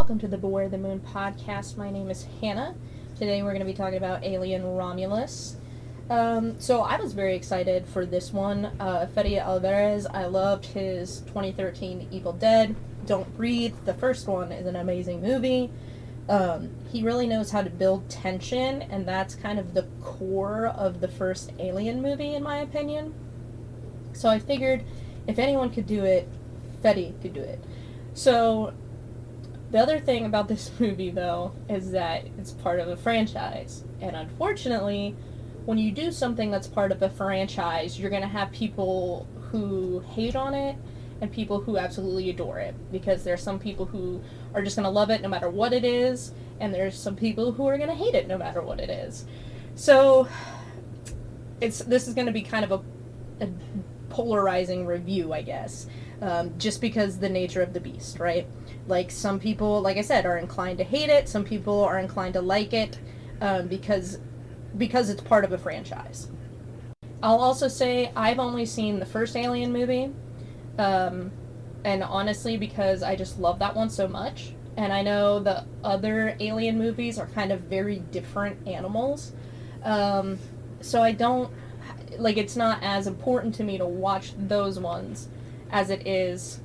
welcome to the Beware the Moon podcast. My name is Hannah. Today we're going to be talking about Alien Romulus. So I was very excited for this one. Fede Alvarez, I loved his 2013 Evil Dead, Don't Breathe. The first one is an amazing movie. He really knows how to build tension, and that's kind of the core of the first Alien movie, in my opinion. So I figured if anyone could do it, Fede could do it. So the other thing about this movie, though, is that it's part of a franchise. And unfortunately, when you do something that's part of a franchise, you're going to have people who hate on it and people who absolutely adore it. Because there's some people who are just going to love it no matter what it is, and there's some people who are going to hate it no matter what it is. So this is going to be kind of a polarizing review, I guess. Just because the nature of the beast, right? Like, some people, like I said, are inclined to hate it. Some people are inclined to like it because it's part of a franchise. I'll also say I've only seen the first Alien movie, and honestly, because I just love that one so much. And I know the other Alien movies are kind of very different animals. So I don't, like, it's not as important to me to watch those ones as it is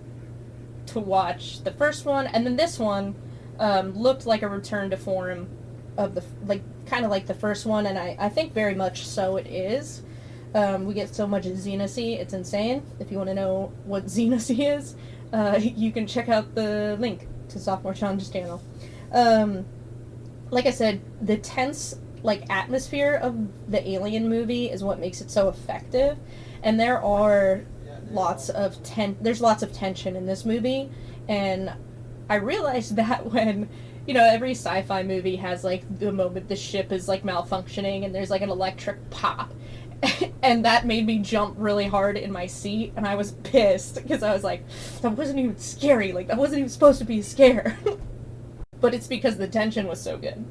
to watch the first one. And then this one looked like a return to form of the, like, kind of like the first one, and I think very much so it is. We get so much xenosy, it's insane. If you want to know what xenosy is, you can check out the link to Sophomore Challenge's channel. Like I said, the tense, like, atmosphere of the Alien movie is what makes it so effective, and there are lots of tension in this movie. And I realized that when, every sci-fi movie has, like, the moment the ship is, like, malfunctioning and there's, like, an electric pop. And that made me jump really hard in my seat, and I was pissed, because I was like, that wasn't even scary, like, that wasn't even supposed to be a scare. But it's because the tension was so good.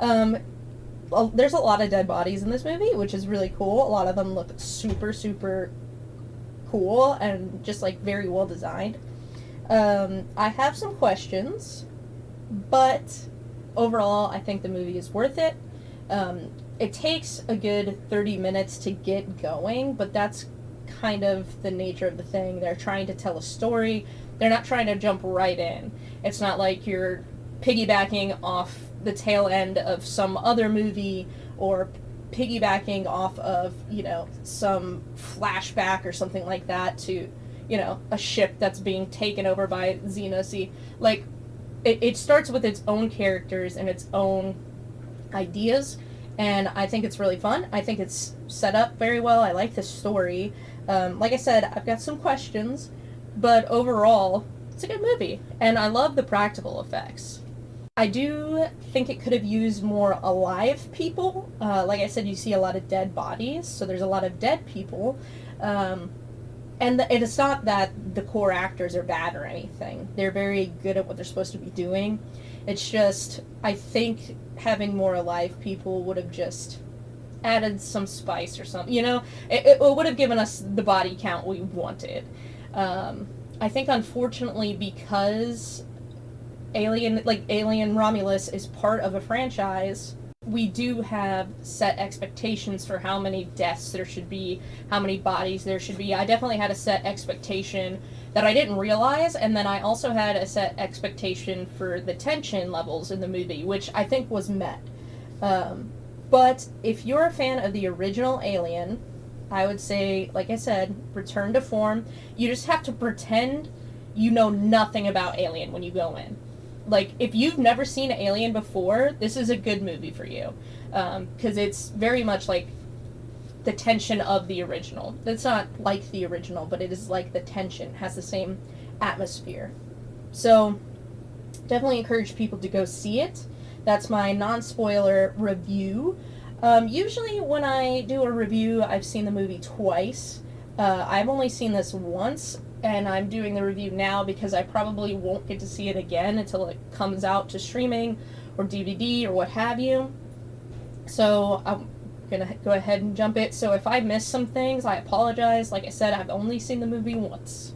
There's a lot of dead bodies in this movie, which is really cool. A lot of them look super, super cool and just, like, very well designed. I have some questions, but overall I think the movie is worth it. It takes a good 30 minutes to get going, but that's kind of the nature of the thing. They're trying to tell a story. They're not trying to jump right in. It's not like you're piggybacking off the tail end of some other movie, or piggybacking off of, some flashback or something like that to, a ship that's being taken over by xenosy. Like, it starts with its own characters and its own ideas, and I think it's really fun. I think it's set up very well. I like the story. Like I said, I've got some questions, but overall, it's a good movie, and I love the practical effects. I do think it could have used more alive people. Like I said, you see a lot of dead bodies, so there's a lot of dead people. And it's not that the core actors are bad or anything. They're very good at what they're supposed to be doing. It's just, I think having more alive people would have just added some spice or something. It would have given us the body count we wanted. I think, unfortunately, because Alien Romulus is part of a franchise, we do have set expectations for how many deaths there should be, how many bodies there should be. I definitely had a set expectation that I didn't realize, and then I also had a set expectation for the tension levels in the movie, which I think was met. But if you're a fan of the original Alien, I would say, like I said, return to form. You just have to pretend you know nothing about Alien when you go in. Like, if you've never seen Alien before, this is a good movie for you. Because it's very much like the tension of the original. It's not like the original, but it is like the tension. It has the same atmosphere. So, definitely encourage people to go see it. That's my non-spoiler review. Usually when I do a review, I've seen the movie twice. I've only seen this once, and I'm doing the review now because I probably won't get to see it again until it comes out to streaming or DVD or what have you. So I'm going to go ahead and jump it. So if I miss some things, I apologize. Like I said, I've only seen the movie once.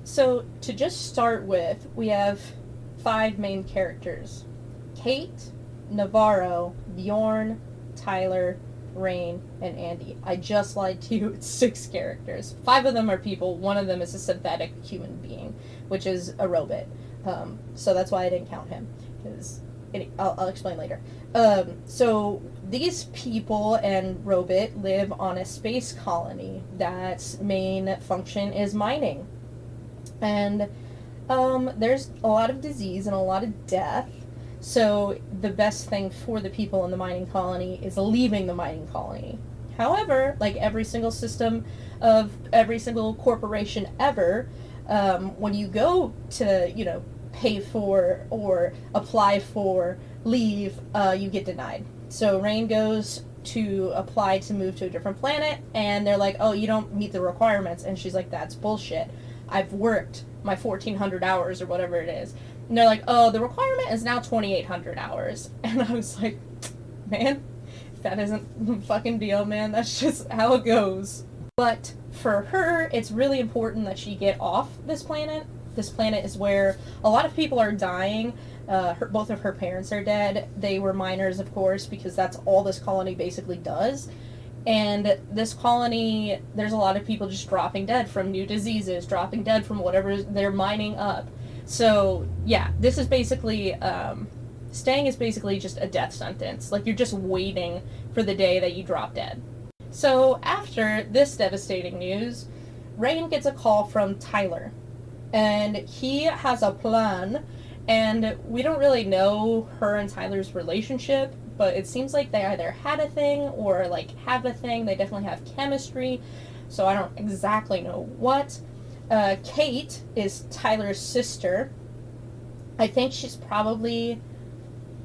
So to just start with, we have 5 main characters: Kate, Navarro, Bjorn, Tyler, Rain, and Andy. I just lied to you. It's 6 characters. 5 of them are people. 1 of them is a synthetic human being, which is a robot. So that's why I didn't count him, because I'll explain later. So these people and robot live on a space colony that's main function is mining. And there's a lot of disease and a lot of death. So the best thing for the people in the mining colony is leaving the mining colony. However, like every single system of every single corporation ever, when you go to, pay for or apply for leave, you get denied. So Rain goes to apply to move to a different planet, and they're like, oh, you don't meet the requirements. And she's like, that's bullshit. I've worked my 1,400 hours or whatever it is. And they're like, oh, the requirement is now 2,800 hours. And I was like, man, that isn't the fucking deal, man. That's just how it goes. But for her, it's really important that she get off this planet. This planet is where a lot of people are dying. Both of her parents are dead. They were miners, of course, because that's all this colony basically does. And this colony, there's a lot of people just dropping dead from new diseases, dropping dead from whatever they're mining up. So, yeah, this is basically, staying is basically just a death sentence. Like, you're just waiting for the day that you drop dead. So, after this devastating news, Rain gets a call from Tyler. And he has a plan, and we don't really know her and Tyler's relationship, but it seems like they either had a thing or, like, have a thing. They definitely have chemistry, so I don't exactly know what. Kate is Tyler's sister. I think she's probably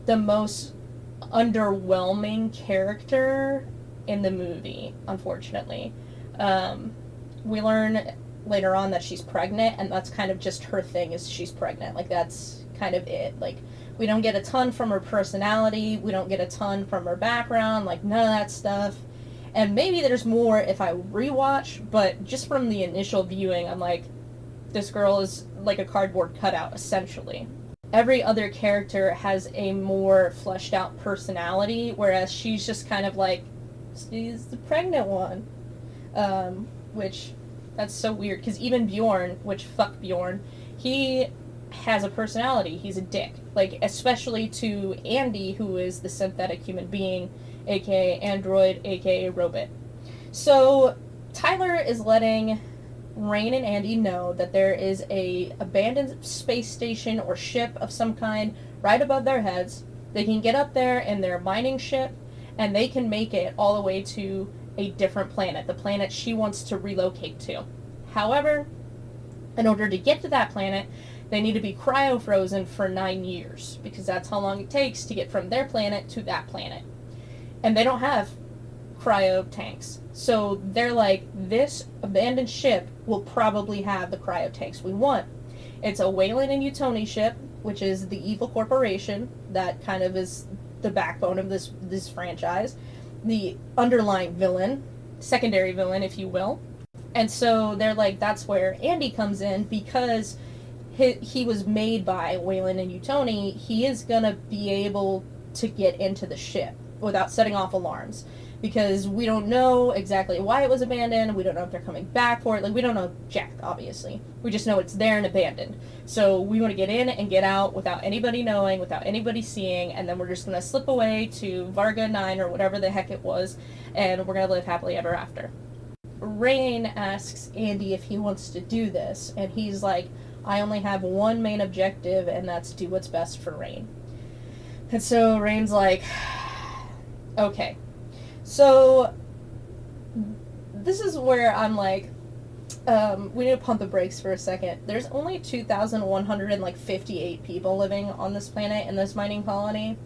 the most underwhelming character in the movie, unfortunately. We learn later on that she's pregnant, and that's kind of just her thing, is she's pregnant. Like, that's kind of it. Like, we don't get a ton from her personality, we don't get a ton from her background, like, none of that stuff. And maybe there's more if I rewatch, but just from the initial viewing, I'm like, this girl is like a cardboard cutout, essentially. Every other character has a more fleshed out personality, whereas she's just kind of like, she's the pregnant one. Which, that's so weird, because even Bjorn, which, fuck Bjorn, he has a personality. He's a dick. Like, especially to Andy, who is the synthetic human being, aka android, aka robot. So, Tyler is letting Rain and Andy know that there is a abandoned space station or ship of some kind right above their heads. They can get up there in their mining ship, and they can make it all the way to a different planet, the planet she wants to relocate to. However, in order to get to that planet, they need to be cryo-frozen for 9 years, because that's how long it takes to get from their planet to that planet. And they don't have cryo tanks. So they're like, this abandoned ship will probably have the cryo tanks we want. It's a Weyland and Utoni ship, which is the evil corporation that kind of is the backbone of this franchise. The underlying villain, secondary villain, if you will. And so they're like, that's where Andy comes in, because he was made by Weyland and Utoni. He is going to be able to get into the ship without setting off alarms, because we don't know exactly why it was abandoned. We don't know if they're coming back for it. Like, we don't know jack, obviously. We just know it's there and abandoned. So we want to get in and get out without anybody knowing, without anybody seeing, and then we're just going to slip away to Varga 9 or whatever the heck it was, and we're going to live happily ever after. Rain asks Andy if he wants to do this, and he's like, I only have one main objective, and that's do what's best for Rain. And so Rain's like, okay. So this is where I'm like, we need to pump the brakes for a second. There's only 2,158 people living on this planet in this mining colony,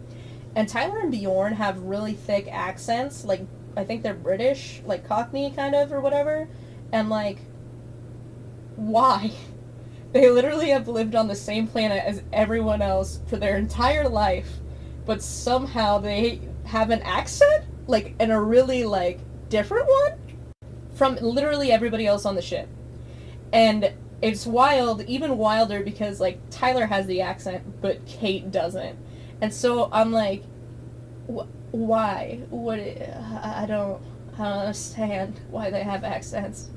and Tyler and Bjorn have really thick accents. Like, I think they're British, like Cockney kind of or whatever. And like, why? They literally have lived on the same planet as everyone else for their entire life, but somehow they have an accent, like, and a really, like, different one from literally everybody else on the ship. And it's wild, even wilder, because, like, Tyler has the accent, but Kate doesn't. And so I'm like, why? I don't understand why they have accents.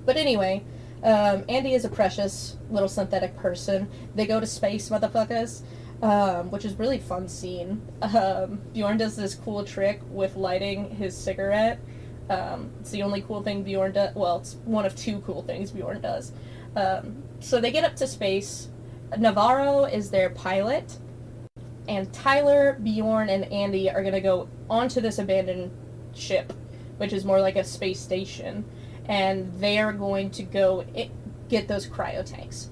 But anyway, Andy is a precious little synthetic person. They go to space, motherfuckers, which is really fun scene. Bjorn does this cool trick with lighting his cigarette. It's the only cool thing Bjorn does. Well, it's one of two cool things Bjorn does. So they get up to space. Navarro is their pilot, and Tyler, Bjorn, and Andy are going to go onto this abandoned ship, which is more like a space station, and they are going to go get those cryo tanks.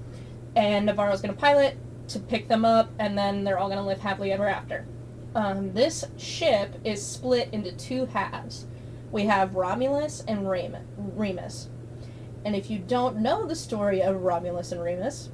And Navarro's going to pilot to pick them up, and then they're all going to live happily ever after. This ship is split into two halves. We have Romulus and Remus. And if you don't know the story of Romulus and Remus,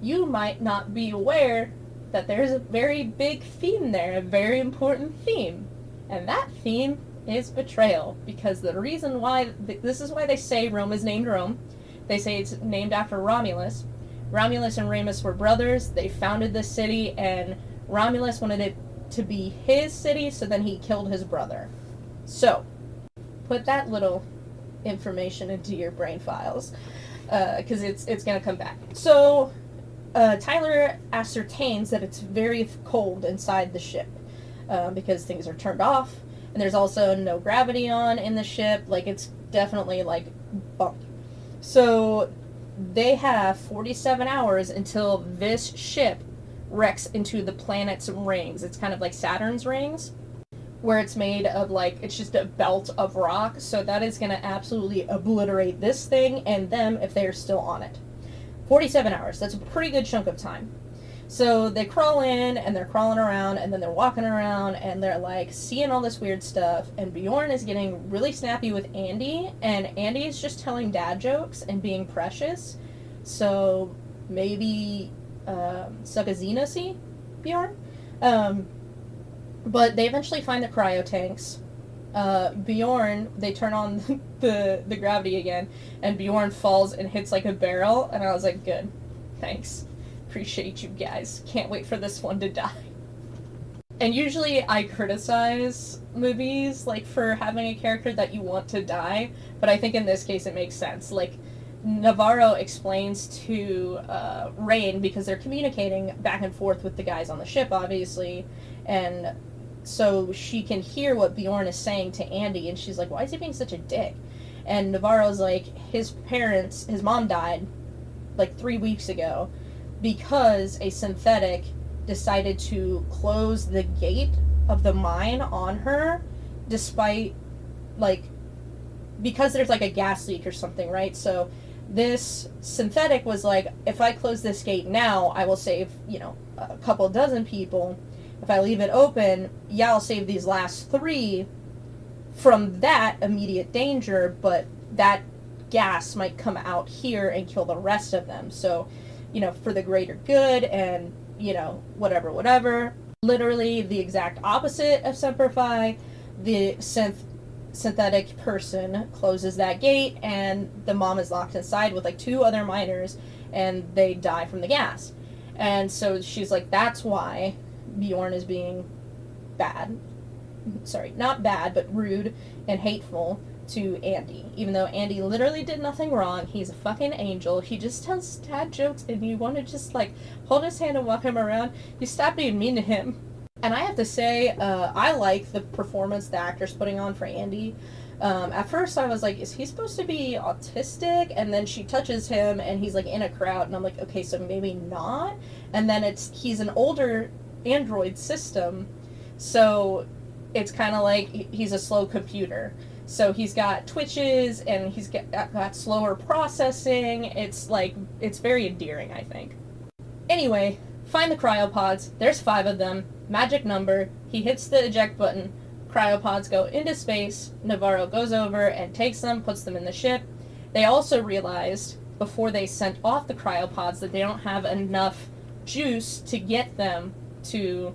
you might not be aware that there's a very big theme there, a very important theme. And that theme is betrayal. Because the reason why, this is why they say Rome is named Rome. They say it's named after Romulus. Romulus and Remus were brothers. They founded this city, and Romulus wanted it to be his city, so then he killed his brother. So, put that little information into your brain files, because it's going to come back. So, Tyler ascertains that it's very cold inside the ship, because things are turned off, and there's also no gravity on in the ship. Like, it's definitely, like, bumpy. So, they have 47 hours until this ship wrecks into the planet's rings. It's kind of like Saturn's rings, where it's made of, like, it's just a belt of rock. So that is going to absolutely obliterate this thing and them if they're still on it. 47 hours. That's a pretty good chunk of time. So they crawl in, and they're crawling around, and then they're walking around, and they're, like, seeing all this weird stuff, and Bjorn is getting really snappy with Andy, and Andy is just telling dad jokes and being precious. So maybe suck a Xenosea, Bjorn? But they eventually find the cryo tanks. Bjorn, they turn on the gravity again, and Bjorn falls and hits, like, a barrel, and I was like, good, thanks. Appreciate you guys. Can't wait for this one to die. And usually I criticize movies, like, for having a character that you want to die, but I think in this case it makes sense. Like, Navarro explains to Rain, because they're communicating back and forth with the guys on the ship, obviously, and so she can hear what Bjorn is saying to Andy, and she's like, why is he being such a dick? And Navarro's like, his mom died, like, 3 weeks ago, because a synthetic decided to close the gate of the mine on her, despite, like, because there's, like, a gas leak or something, right? So this synthetic was like, if I close this gate now, I will save, a couple dozen people. If I leave it open, yeah, I'll save these last 3 from that immediate danger, but that gas might come out here and kill the rest of them. So, for the greater good, and, whatever. Literally the exact opposite of Semper Fi. The synthetic person closes that gate, and the mom is locked inside with, like, 2 other miners, and they die from the gas. And so she's like, that's why Bjorn is being bad. Sorry, not bad, but rude and hateful to Andy. Even though Andy literally did nothing wrong, he's a fucking angel. He just tells dad jokes, and you want to just, like, hold his hand and walk him around. You stop being mean to him. And I have to say, I like the performance the actor's putting on for Andy. At first I was like, is he supposed to be autistic? And then she touches him, and he's, like, in a crowd, and I'm like, okay, so maybe not. And then he's an older android system, so it's kind of like he's a slow computer. So he's got twitches, and he's got slower processing. It's, like, it's very endearing, I think. Anyway, find the cryopods. There's 5 of them. Magic number. He hits the eject button. Cryopods go into space. Navarro goes over and takes them, puts them in the ship. They also realized, before they sent off the cryopods, that they don't have enough juice to get them to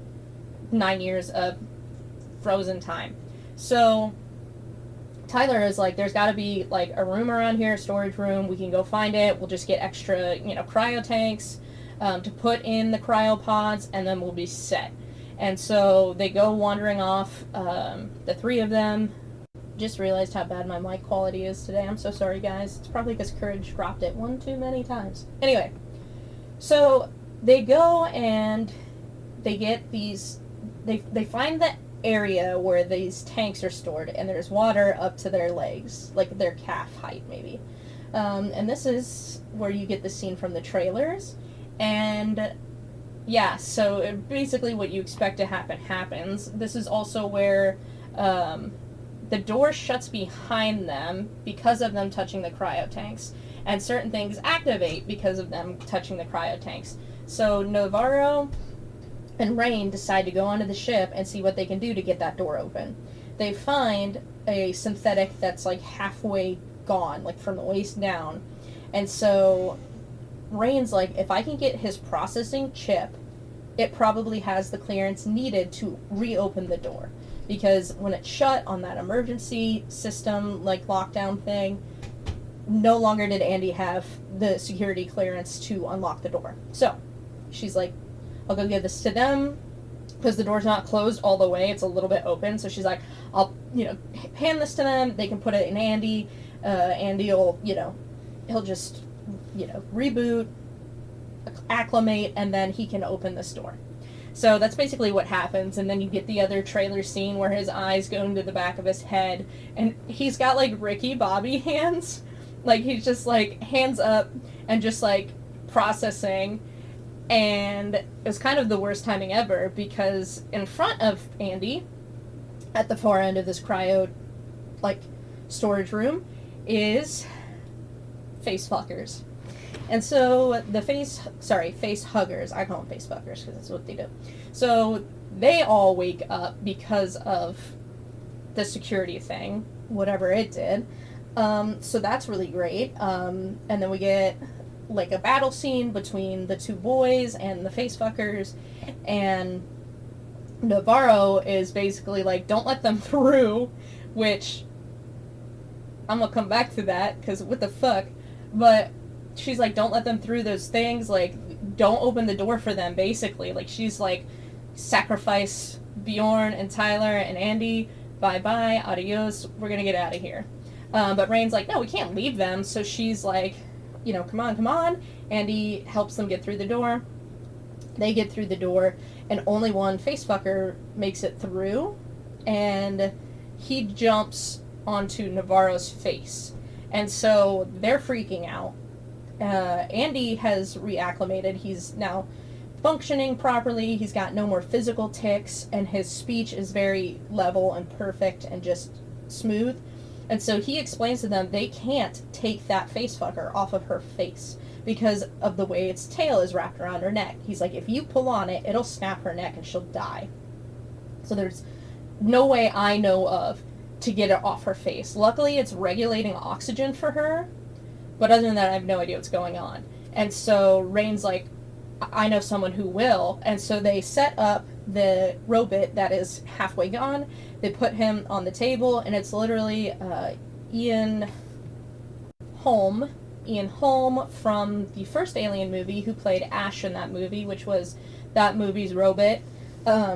9 years of frozen time. So Tyler is like, there's got to be like a room around here, a storage room. We can go find it. We'll just get extra, cryo tanks to put in the cryopods, and then we'll be set. And so they go wandering off, the three of them. Just realized how bad my mic quality is today. I'm so sorry, guys. It's probably because Courage dropped it one too many times. Anyway, so they go and they get these. They find the area where these tanks are stored, and there's water up to their legs, like their calf height, maybe. And this is where you get the scene from the trailers. And yeah, so basically what you expect to happen happens. This is also where the door shuts behind them because of them touching the cryo tanks, and certain things activate because of them touching the cryo tanks. So Navarro and Rain decide to go onto the ship and see what they can do to get that door open. They find a synthetic that's like halfway gone, like from the waist down. And so Rain's like, if I can get his processing chip, it probably has the clearance needed to reopen the door. Because when it's shut on that emergency system, like lockdown thing, no longer did Andy have the security clearance to unlock the door. So she's like, I'll go give this to them, because the door's not closed all the way, it's a little bit open. So she's like, I'll, hand this to them, they can put it in Andy. Andy will, he'll just, reboot, acclimate, and then he can open this door. So that's basically what happens, and then you get the other trailer scene where his eyes go into the back of his head, and he's got, like, Ricky Bobby hands. Like, he's just, like, hands up and just, like, processing. And it was kind of the worst timing ever, because in front of Andy, at the far end of this cryo, like, storage room, is face fuckers. And so the face huggers, I call them face fuckers because that's what they do. So they all wake up because of the security thing, whatever it did. So that's really great. And then we get like a battle scene between the two boys and the face fuckers, and Navarro is basically like, don't let them through, which I'm gonna come back to that because what the fuck. But she's like, don't let them through those things, like, don't open the door for them, basically. Like, she's like, sacrifice Bjorn and Tyler and Andy, bye-bye, adios, we're gonna get out of here. But Rain's like, no, we can't leave them. So she's like, come on. Andy helps them get through the door. They get through the door, and only one facefucker makes it through, and he jumps onto Navarro's face. And so they're freaking out. Andy has reacclimated. He's now functioning properly. He's got no more physical tics, and his speech is very level and perfect and just smooth. And so he explains to them they can't take that facefucker off of her face because of the way its tail is wrapped around her neck. He's like, if you pull on it, it'll snap her neck and she'll die. So there's no way I know of to get it off her face. Luckily, it's regulating oxygen for her, but other than that, I have no idea what's going on. And so Rain's like, I know someone who will. And so they set up the robot that is halfway gone. They put him on the table, and it's literally Ian Holm from the first Alien movie, who played Ash in that movie, which was that movie's robot.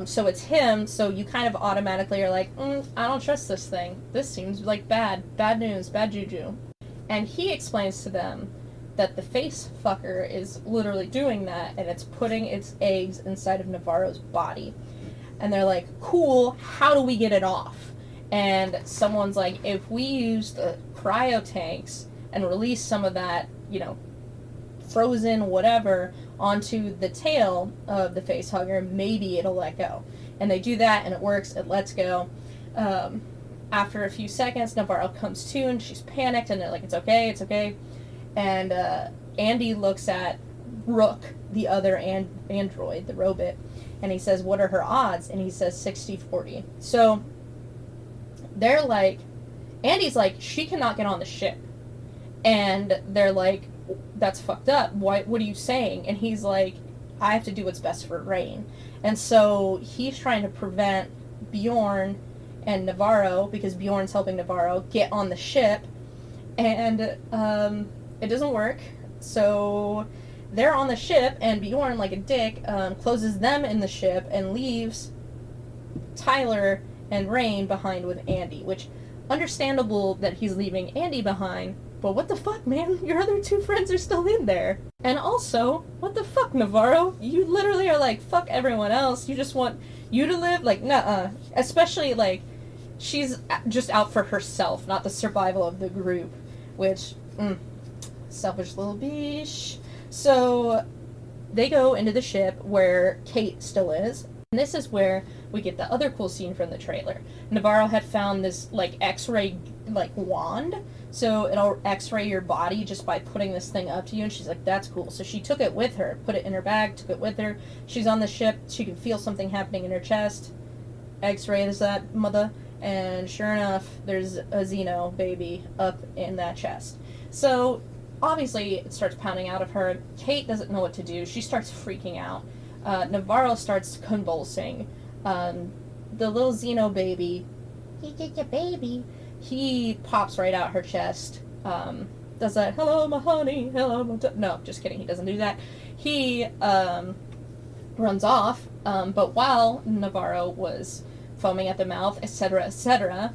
So it's him, so you kind of automatically are like, I don't trust this thing. This seems like bad news, bad juju. And he explains to them that the face fucker is literally doing that, and it's putting its eggs inside of Navarro's body. And they're like, cool, how do we get it off? And someone's like, if we use the cryo tanks and release some of that, frozen whatever onto the tail of the face hugger, maybe it'll let go. And they do that, and it works, it lets go. After a few seconds, Navarro comes to, and she's panicked, and they're like, it's okay. And Andy looks at Rook, the other android, the robot, and he says, what are her odds? And he says 60-40. So they're like, Andy's like, she cannot get on the ship. And they're like, that's fucked up. What are you saying? And he's like, I have to do what's best for Rain. And so he's trying to prevent Bjorn and Navarro, because Bjorn's helping Navarro, get on the ship, and it doesn't work. So they're on the ship, and Bjorn, like a dick, closes them in the ship and leaves Tyler and Rain behind with Andy, which, understandable that he's leaving Andy behind, but what the fuck, man? Your other two friends are still in there. And also, what the fuck, Navarro? You literally are like, fuck everyone else, you just want you to live? Like, nuh-uh. Especially, like, she's just out for herself, not the survival of the group, which, selfish little bitch. So, they go into the ship where Kate still is, and this is where we get the other cool scene from the trailer. Navarro had found this, like, x-ray, like, wand, so it'll x-ray your body just by putting this thing up to you, and she's like, that's cool. So she took it with her, put it in her bag, took it with her. She's on the ship, she can feel something happening in her chest, x-rays that mother, and sure enough, there's a Xeno baby up in that chest. So, obviously, it starts pounding out of her. Kate doesn't know what to do. She starts freaking out. Navarro starts convulsing. The little Xeno baby, he pops right out her chest. Does that, hello, my honey, hello, my no, just kidding, he doesn't do that. He runs off, but while Navarro was foaming at the mouth, etc., etc.,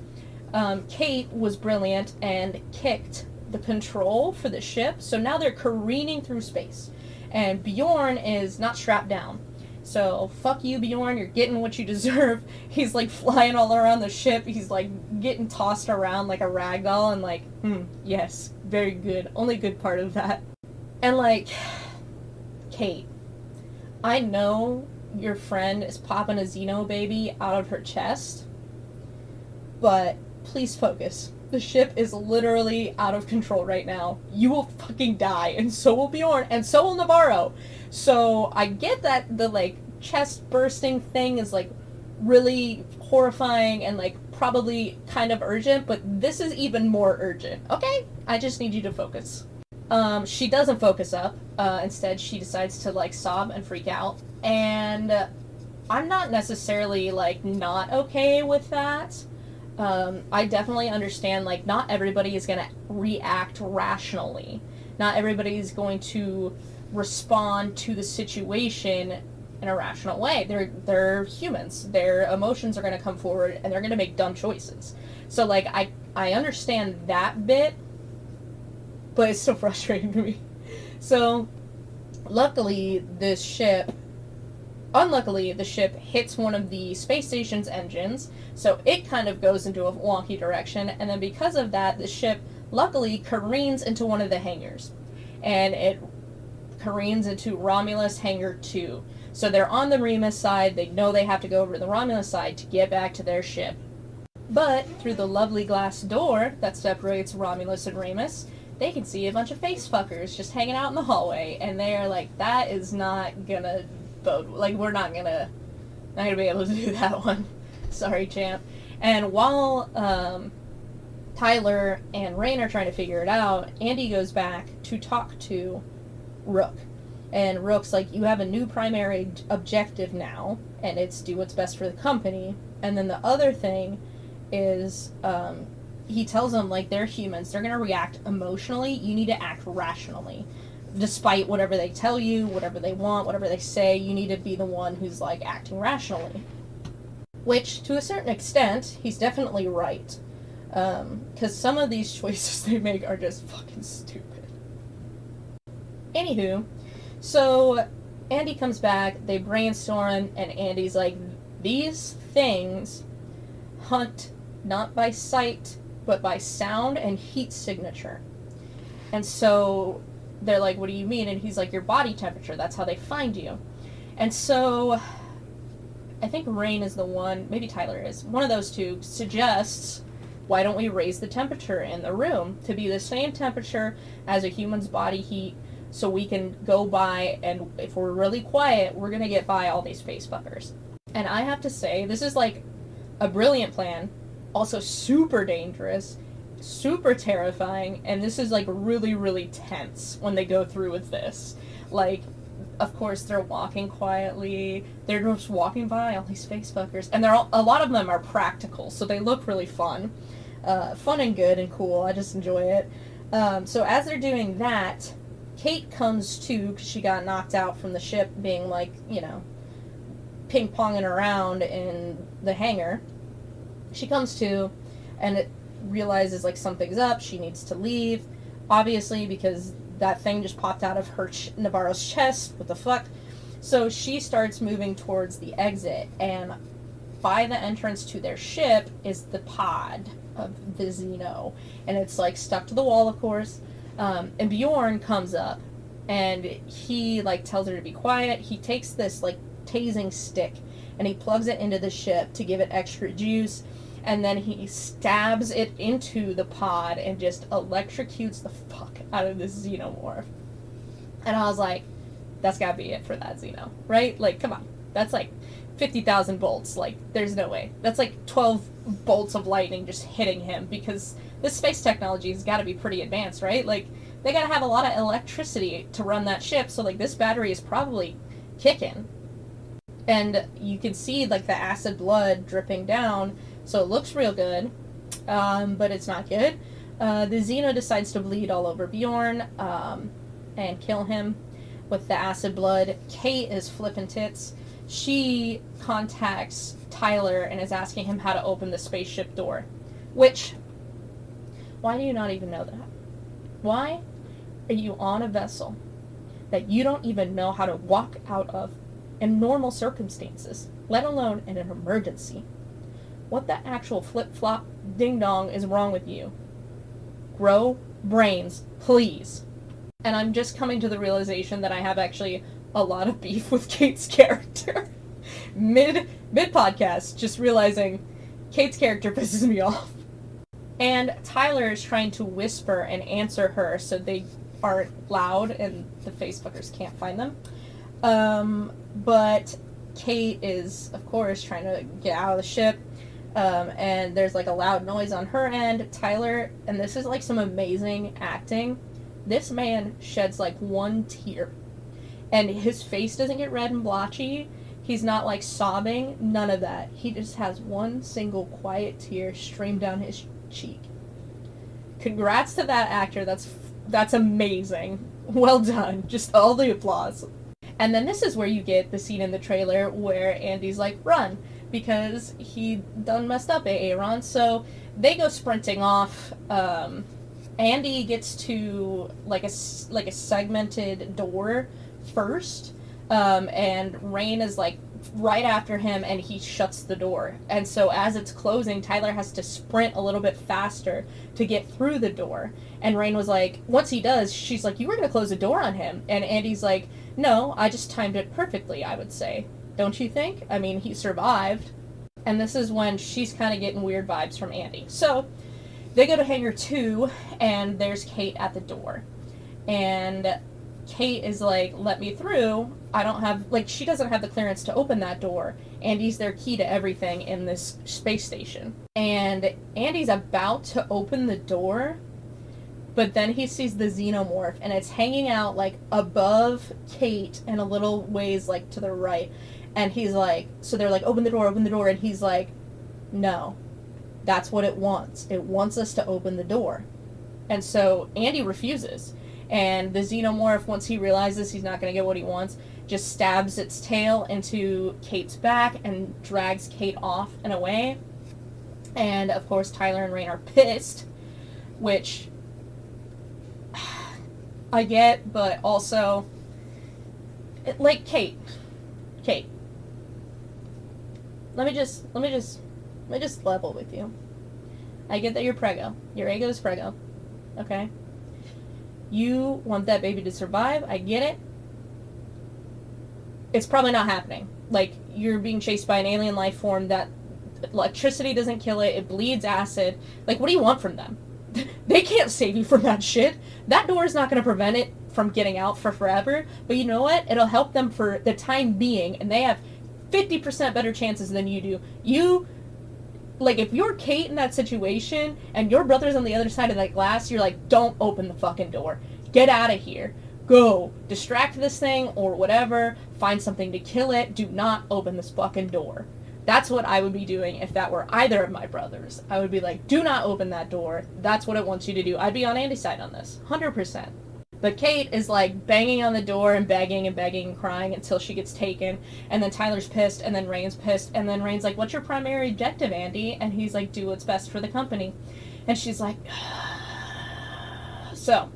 Kate was brilliant and kicked the control for the ship, so now they're careening through space. And Bjorn is not strapped down. So, fuck you, Bjorn, you're getting what you deserve. He's, like, flying all around the ship. He's, like, getting tossed around like a ragdoll, and, like, yes, very good. Only good part of that. And, like, Kate, I know your friend is popping a Xeno baby out of her chest, but please focus. The ship is literally out of control right now. You will fucking die, and so will Bjorn, and so will Navarro. So, I get that the, like, chest bursting thing is, like, really horrifying and, like, probably kind of urgent, but this is even more urgent, okay? I just need you to focus. She doesn't focus up. Instead, she decides to, like, sob and freak out. And I'm not necessarily, like, not okay with that. I definitely understand, like, not everybody is gonna react rationally. Not everybody is going to respond to the situation in a rational way. They're humans. Their emotions are gonna come forward, and they're gonna make dumb choices. So, like, I understand that bit, but it's still frustrating to me. So, unluckily, the ship hits one of the space station's engines, so it kind of goes into a wonky direction, and then because of that, the ship luckily careens into one of the hangars. And it careens into Romulus Hangar 2. So they're on the Remus side, they know they have to go over to the Romulus side to get back to their ship. But, through the lovely glass door that separates Romulus and Remus, they can see a bunch of face fuckers just hanging out in the hallway, and they're like, that is not gonna bode, like, we're not gonna be able to do that one. Sorry, champ. And while Tyler and Rain are trying to figure it out, Andy goes back to talk to Rook. And Rook's like, you have a new primary objective now, and it's do what's best for the company. And then the other thing is, he tells them, like, they're humans, they're gonna react emotionally, you need to act rationally. Despite whatever they tell you, whatever they want, whatever they say, you need to be the one who's, like, acting rationally. Which, to a certain extent, he's definitely right. Because some of these choices they make are just fucking stupid. Anywho, so Andy comes back, they brainstorm, and Andy's like, these things hunt not by sight, but by sound and heat signature. And so they're like, what do you mean? And he's like, your body temperature, that's how they find you. And so I think Rain is the one, maybe Tyler is, one of those two suggests, why don't we raise the temperature in the room to be the same temperature as a human's body heat, so we can go by, and if we're really quiet, we're gonna get by all these space fuckers. And I have to say, this is like a brilliant plan, also super dangerous, super terrifying, and this is like really, really tense when they go through with this. Like, of course, they're walking quietly. They're just walking by all these face fuckers. And a lot of them are practical, so they look really fun. Fun and good and cool. I just enjoy it. So as they're doing that, Kate comes to, because she got knocked out from the ship being like, ping-ponging around in the hangar. She comes to, and it realizes, like, something's up. She needs to leave, obviously, because that thing just popped out of her Navarro's chest. What the fuck? So she starts moving towards the exit, and by the entrance to their ship is the pod of the Xeno, and it's like stuck to the wall, of course. And Bjorn comes up, and he like tells her to be quiet. He takes this like tasing stick, and he plugs it into the ship to give it extra juice, and then he stabs it into the pod and just electrocutes the fuck out of this Xenomorph. And I was like, that's gotta be it for that Xeno, right? Like, come on, that's like 50,000 bolts. Like, there's no way. That's like 12 bolts of lightning just hitting him, because this space technology has got to be pretty advanced, right? Like, they got to have a lot of electricity to run that ship, so like this battery is probably kicking. And you can see like the acid blood dripping down, so it looks real good, but it's not good. The Xeno decides to bleed all over Bjorn and kill him with the acid blood. Kate is flipping tits. She contacts Tyler and is asking him how to open the spaceship door. Which, why do you not even know that? Why are you on a vessel that you don't even know how to walk out of in normal circumstances, let alone in an emergency? What the actual flip-flop ding-dong is wrong with you? Grow brains, please. And I'm just coming to the realization that I have actually a lot of beef with Kate's character. Mid podcast, just realizing Kate's character pisses me off. And Tyler is trying to whisper and answer her so they aren't loud and the facefuckers can't find them. But Kate is, of course, trying to get out of the ship. And there's like a loud noise on her end. Tyler, and this is like some amazing acting, this man sheds like one tear. And his face doesn't get red and blotchy. He's not like sobbing. None of that. He just has one single quiet tear stream down his cheek. Congrats to that actor. That's amazing. Well done. Just all the applause. And then this is where you get the scene in the trailer where Andy's like, run, because he done messed up Aaron. So they go sprinting off. Andy gets to like a segmented door first, and Rain is like right after him, and he shuts the door. And so as it's closing, Tyler has to sprint a little bit faster to get through the door. And Rain was like, once he does, she's like, you were going to close the door on him. And Andy's like, no, I just timed it perfectly, I would say. Don't you think? I mean, he survived. And this is when she's kind of getting weird vibes from Andy. So they go to Hangar 2, and there's Kate at the door. And Kate is like, let me through. I don't have, like, she doesn't have the clearance to open that door. Andy's their key to everything in this space station. And Andy's about to open the door, but then he sees the Xenomorph, and it's hanging out, like, above Kate and a little ways, like, to the right. And he's like, so they're like, open the door, and he's like, no. That's what it wants. It wants us to open the door. And so Andy refuses. And the Xenomorph, once he realizes he's not going to get what he wants, just stabs its tail into Kate's back and drags Kate off and away. And, of course, Tyler and Rain are pissed, which I get, but also, like, Kate, let me just level with you. I get that you're preggo. Your ego is preggo. Okay? You want that baby to survive. I get it. It's probably not happening. Like, you're being chased by an alien life form that electricity doesn't kill it. It bleeds acid. Like, what do you want from them? They can't save you from that shit. That door is not going to prevent it from getting out for forever. But you know what? It'll help them for the time being. And they have 50% better chances than you do. Like, if you're Kate in that situation, and your brother's on the other side of that glass, you're like, don't open the fucking door. Get out of here. go, distract this thing or whatever, find something to kill it, do not open this fucking door. That's what I would be doing if that were either of my brothers. I would be like, do not open that door. That's what it wants you to do. I'd be on Andy's side on this, 100%. But Kate is like banging on the door and begging and crying until she gets taken. And then Tyler's pissed, and then Rain's pissed, and then Rain's like, what's your primary objective, Andy? And he's like, do what's best for the company. And she's like, so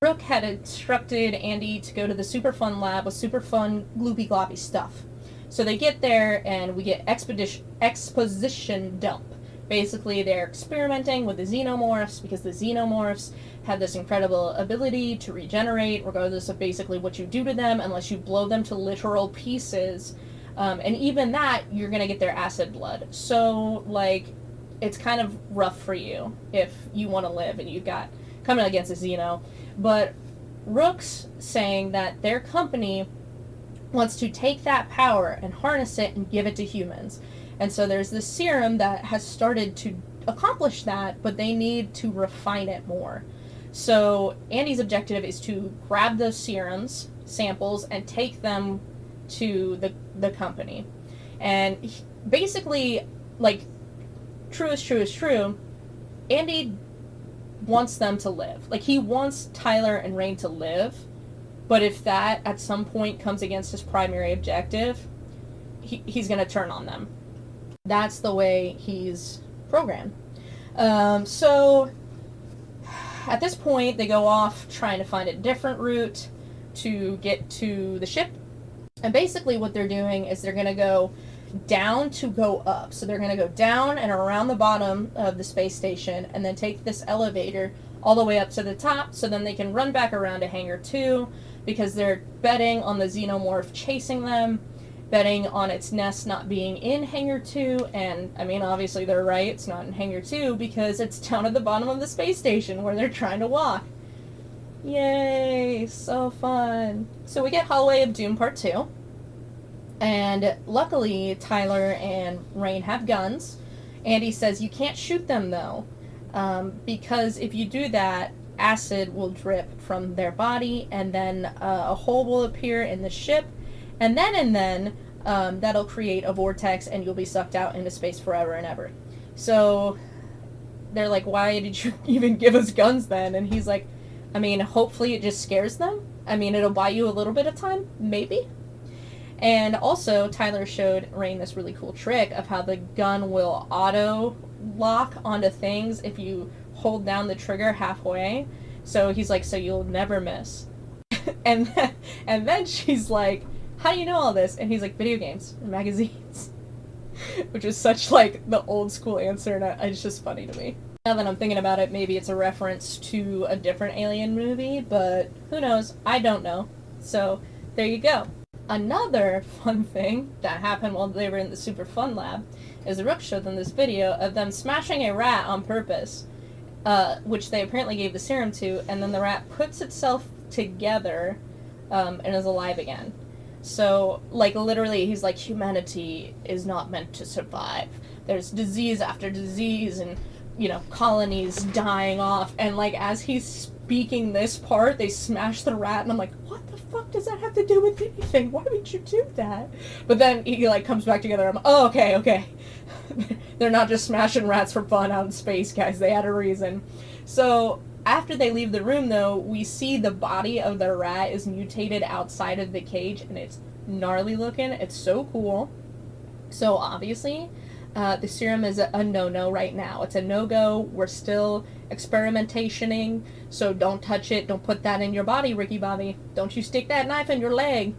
Brooke had instructed Andy to go to the super fun lab with super fun gloopy gloppy stuff. So they get there and we get exposition dump. Basically, they're experimenting with the xenomorphs because the xenomorphs have this incredible ability to regenerate regardless of basically what you do to them, unless you blow them to literal pieces. And even that, you're going to get their acid blood. So, like, it's kind of rough for you if you want to live and you've got coming against a xeno. But Rook's saying that their company wants to take that power and harness it and give it to humans. And so there's this serum that has started to accomplish that, but they need to refine it more. So Andy's objective is to grab those serums, samples, and take them to the company. And basically, like, true is true, Andy wants them to live. Like, he wants Tyler and Rain to live, but if that at some point comes against his primary objective, he's going to turn on them. That's the way he's programmed. So at this point, they go off trying to find a different route to get to the ship. And basically what they're doing is they're going to go down to go up. So they're going to go down and around the bottom of the space station and then take this elevator all the way up to the top, so then they can run back around to Hangar 2 because they're betting on the xenomorph chasing them, betting on its nest not being in Hangar 2, and, I mean, obviously they're right, it's not in Hangar 2 because it's down at the bottom of the space station where they're trying to walk. Yay, so fun. So we get Hallway of Doom Part 2, and luckily Tyler and Rain have guns. Andy says you can't shoot them though, because if you do that, acid will drip from their body, and then a hole will appear in the ship, and then that'll create a vortex, and you'll be sucked out into space forever and ever. So they're like, why did you even give us guns then? And he's like, I mean, hopefully it just scares them. I mean, it'll buy you a little bit of time, maybe. And also, Tyler showed Rain this really cool trick of how the gun will auto-lock onto things if you hold down the trigger halfway. So he's like, so you'll never miss. and then she's like, how do you know all this? And he's like, video games and magazines. Which is such, like, the old school answer, and it's just funny to me. Now that I'm thinking about it, maybe it's a reference to a different Alien movie, but who knows? I don't know. So, there you go. Another fun thing that happened while they were in the Super Fun Lab is Rook showed them this video of them smashing a rat on purpose, which they apparently gave the serum to, and then the rat puts itself together and is alive again. So, like, literally, he's like, humanity is not meant to survive. There's disease after disease and, you know, colonies dying off. And, like, as he's speaking this part, they smash the rat, and I'm like, what the fuck does that have to do with anything? Why would you do that? But then he, like, comes back together. I'm, oh, okay. They're not just smashing rats for fun out in space, guys. They had a reason. So after they leave the room, though, we see the body of the rat is mutated outside of the cage, and it's gnarly looking. It's so cool. So obviously, the serum is a no-no right now. It's a no-go. We're still experimentationing, so don't touch it. Don't put that in your body, Ricky Bobby. Don't you stick that knife in your leg.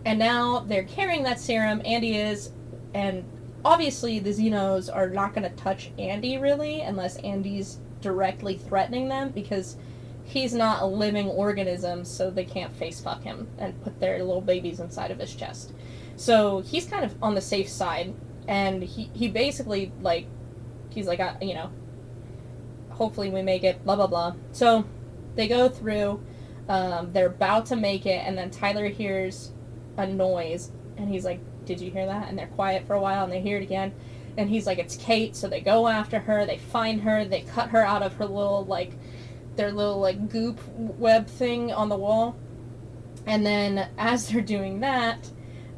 And now they're carrying that serum. Andy is, and obviously the Xenos are not going to touch Andy, really, unless Andy's directly threatening them, because he's not a living organism, so they can't face fuck him and put their little babies inside of his chest. So he's kind of on the safe side, and he basically, like, he's like, you know, hopefully we make it, blah blah blah. So they go through, they're about to make it, and then Tyler hears a noise, and he's like, did you hear that? And they're quiet for a while, and they hear it again. And he's like, it's Kate, so they go after her, they find her, they cut her out of her little, like, their little like goop web thing on the wall. And then as they're doing that,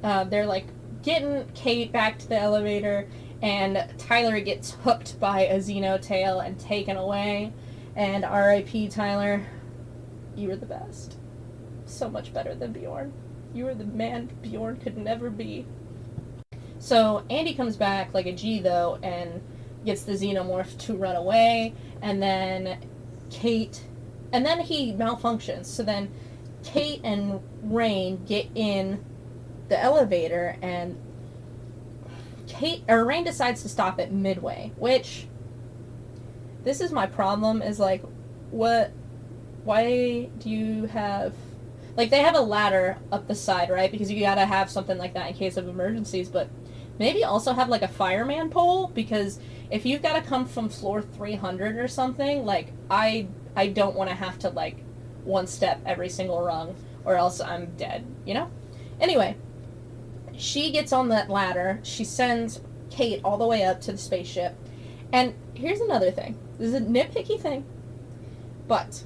they're like getting Kate back to the elevator, and Tyler gets hooked by a Xeno tail and taken away. And R.I.P. Tyler, you were the best. So much better than Bjorn. You were the man Bjorn could never be. So Andy comes back like a G, though, and gets the Xenomorph to run away, and then Kate... And then he malfunctions, so then Kate and Rain get in the elevator, and Rain decides to stop it midway, which... This is my problem, is like, why do you have... Like, they have a ladder up the side, right? Because you gotta have something like that in case of emergencies, but maybe also have, like, a fireman pole, because if you've gotta come from floor 300 or something, like, I don't want to have to, like, one step every single rung, or else I'm dead, you know? Anyway, she gets on that ladder, she sends Kate all the way up to the spaceship, and here's another thing. This is a nitpicky thing, but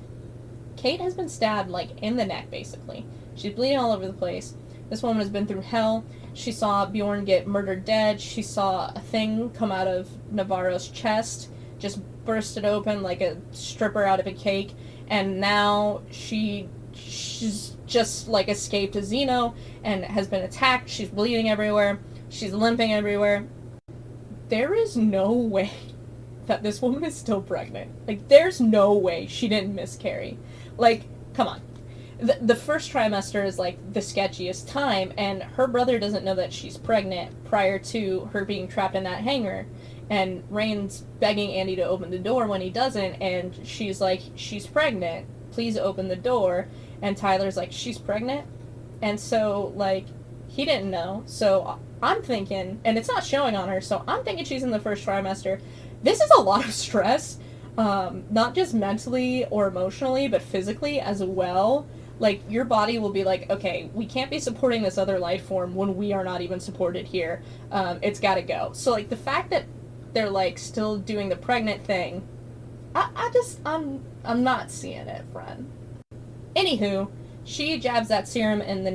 Kate has been stabbed, like, in the neck, basically. She's bleeding all over the place. This woman has been through hell. She saw Bjorn get murdered dead. She saw a thing come out of Navarro's chest, just burst it open like a stripper out of a cake, and now she's just, like, escaped a Xeno and has been attacked. She's bleeding everywhere. She's limping everywhere. There is no way that this woman is still pregnant. Like, there's no way she didn't miscarry. Like, come on. The first trimester is, like, the sketchiest time, and her brother doesn't know that she's pregnant prior to her being trapped in that hangar. And Rain's begging Andy to open the door when he doesn't, and she's like, she's pregnant. Please open the door. And Tyler's like, she's pregnant? And so, like, he didn't know. So I'm thinking, and it's not showing on her, so I'm thinking she's in the first trimester. This is a lot of stress, not just mentally or emotionally, but physically as well. Like, your body will be like, okay, we can't be supporting this other life form when we are not even supported here. It's gotta go. So, like, the fact that they're, like, still doing the pregnant thing, I'm not seeing it, friend. Anywho, she jabs that serum in